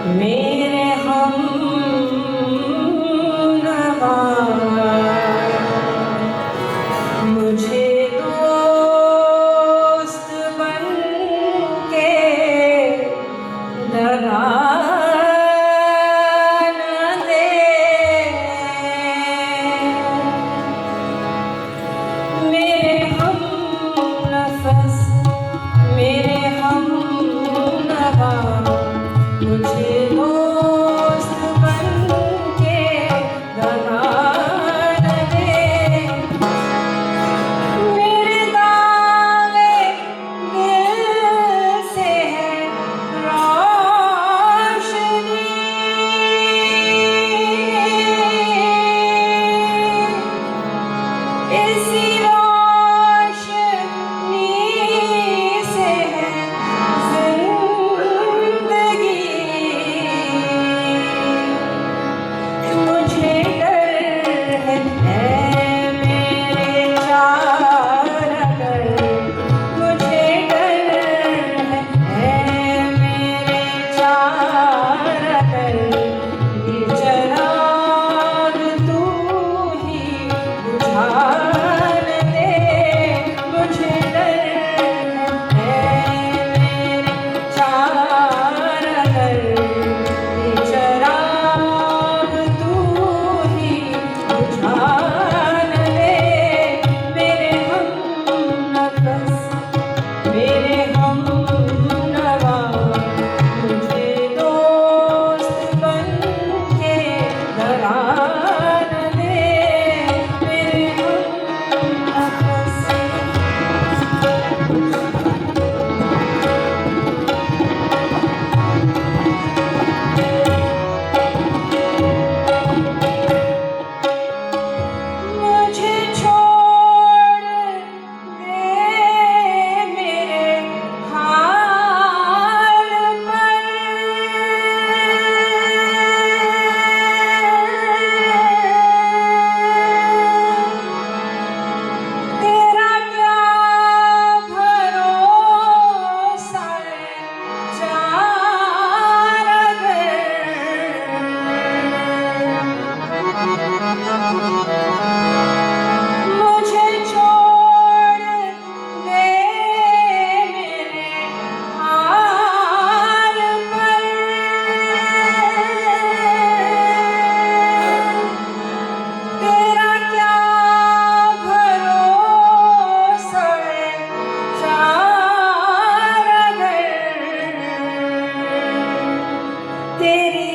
मेरे हमनवा मुझे दोस्त बनके दगा न दे। मेरे हमनफस मेरे हमनवा मुझे दोस्त बनके दगा न दे। मेरे दावे दिल से है रोशनी, इसी रोशनी से है जिंदगी। मुझे डर है मेरे चारगर, मुझे डर है मेरे चारगर। ये चराग तू ही बुझा न दे। मुझे डर है मेरे चारगर, ये चराग तू ही बुझा न दे। मेरे हमनफस मेरे हमनवा मुझे दोस्त बनके दगा न दे। मेरे हमनफस मुझे छोड़ दे मेरे हाल पर। तेरा क्या भरोसा है मुझे छोड़ दे मेरे हाल पर। तेरा क्या भरोसा है चारगर, तेरी